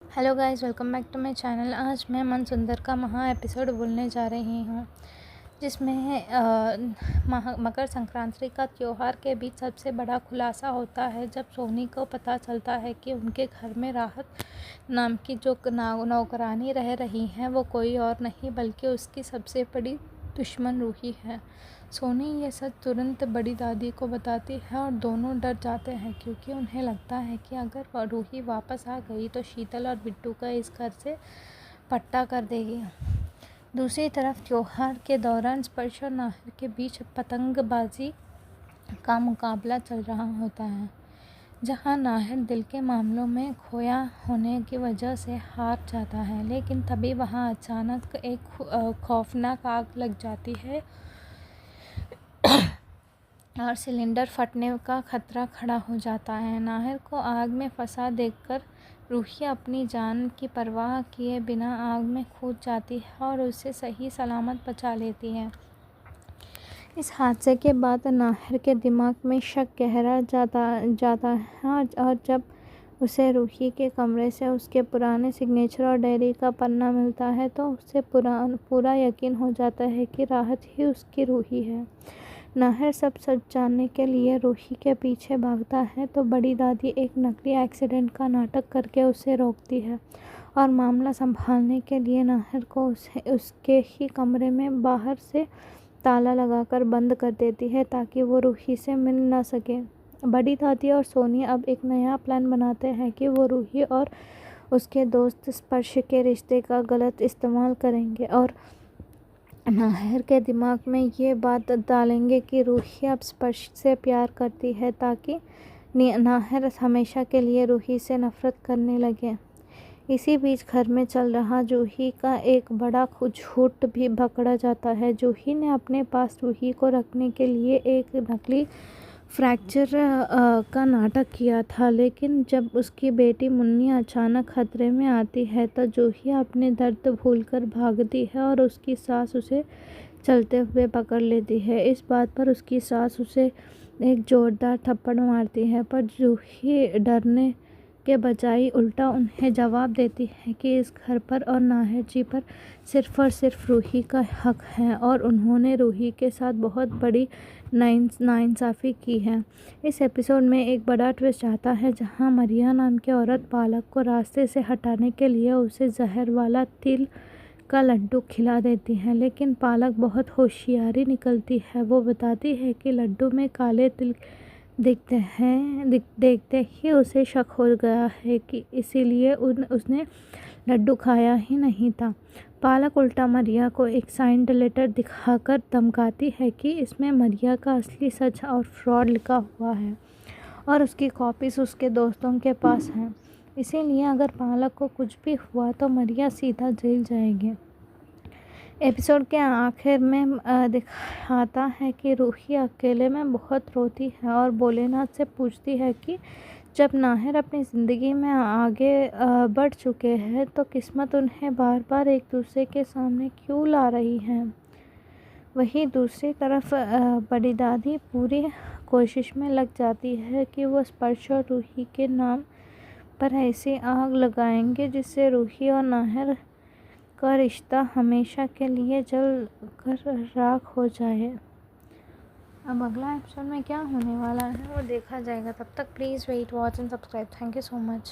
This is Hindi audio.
Hello guys, welcome back to my channel. आज मैं मन सुंदर का एपिसोड बोलने जा रही हूँ, जिसमें मकर संक्रांति का त्यौहार के बीच सबसे बड़ा खुलासा होता है जब सोनी को पता चलता है कि उनके घर में राहत नाम की जो नौकरानी रह रही है वो कोई और नहीं बल्कि उसकी सबसे बड़ी दुश्मन रूही है। सोनी ये सच तुरंत बड़ी दादी को बताती है और दोनों डर जाते हैं क्योंकि उन्हें लगता है कि अगर रूही वापस आ गई तो शीतल और बिट्टू का इस घर से पट्टा कर देगी। दूसरी तरफ त्योहार के दौरान स्पर्श और नाहिर के बीच पतंगबाजी का मुकाबला चल रहा होता है, जहां नाहिर दिल के मामलों में खोया होने की वजह से हार जाता है, लेकिन तभी वहां अचानक एक खौफनाक आग लग जाती है और सिलेंडर फटने का खतरा खड़ा हो जाता है। नाहिर को आग में फंसा देखकर रूही अपनी जान की परवाह किए बिना आग में कूद जाती है और उसे सही सलामत बचा लेती है। इस हादसे के बाद नाहिर के दिमाग में शक गहरा जाता है और जब उसे रूही के कमरे से उसके पुराने सिग्नेचर और डायरी का पन्ना मिलता है तो उसे पूरा यकीन हो जाता है कि राहत ही उसकी रूही है। नाहिर सब सच जानने के लिए रूही के पीछे भागता है तो बड़ी दादी एक नकली एक्सीडेंट का नाटक करके उसे रोकती है और मामला संभालने के लिए नाहिर को उसे उसके ही कमरे में बाहर से ताला लगाकर बंद कर देती है ताकि वो रूही से मिल न सके। बड़ी दादी और सोनी अब एक नया प्लान बनाते हैं कि वो रूही और उसके दोस्त स्पर्श के रिश्ते का गलत इस्तेमाल करेंगे और नाहिर के दिमाग में ये बात डालेंगे कि रूही अब स्पर्श से प्यार करती है ताकि नाहिर हमेशा के लिए रूही से नफरत करने लगे। इसी बीच घर में चल रहा जूही का एक बड़ा झूठ भी पकड़ा जाता है। जूही ने अपने पास रूही को रखने के लिए एक नकली फ्रैक्चर का नाटक किया था, लेकिन जब उसकी बेटी मुन्नी अचानक खतरे में आती है तो जूही अपने दर्द भूलकर भागती है और उसकी सास उसे चलते हुए पकड़ लेती है। इस बात पर उसकी सास उसे एक जोरदार थप्पड़ मारती है, पर जूही डरने के बजाय उल्टा उन्हें जवाब देती है कि इस घर पर और नाहिर जी पर सिर्फ और सिर्फ रूही का हक है और उन्होंने रूही के साथ बहुत बड़ी नाइंसाफ़ी की है। इस एपिसोड में एक बड़ा ट्विस्ट आता है जहां मरिया नाम की औरत पालक को रास्ते से हटाने के लिए उसे जहर वाला तिल का लड्डू खिला देती है, लेकिन पालक बहुत होशियारी निकलती है। वो बताती है कि लड्डू में काले तिल देखते ही उसे शक हो गया है कि इसीलिए उसने लड्डू खाया ही नहीं था। पालक उल्टा मरिया को एक साइंड लेटर दिखाकर धमकाती है कि इसमें मरिया का असली सच और फ्रॉड लिखा हुआ है और उसकी कॉपीज उसके दोस्तों के पास हैं। इसीलिए अगर पालक को कुछ भी हुआ तो मरिया सीधा जेल जाएगी। एपिसोड के आखिर में दिखाता है कि रूही अकेले में बहुत रोती है और भोलेनाथ से पूछती है कि जब नाहिर अपनी ज़िंदगी में आगे बढ़ चुके हैं तो किस्मत उन्हें बार बार एक दूसरे के सामने क्यों ला रही है। वहीं दूसरी तरफ बड़ी दादी पूरी कोशिश में लग जाती है कि वो स्पर्श और रूही के नाम पर ऐसी आग लगाएंगे जिससे रूही और नाहिर का रिश्ता हमेशा के लिए जल कर राख हो जाए। अब अगला एपिसोड में क्या होने वाला है वो देखा जाएगा। तब तक please wait, watch and subscribe. Thank you so much.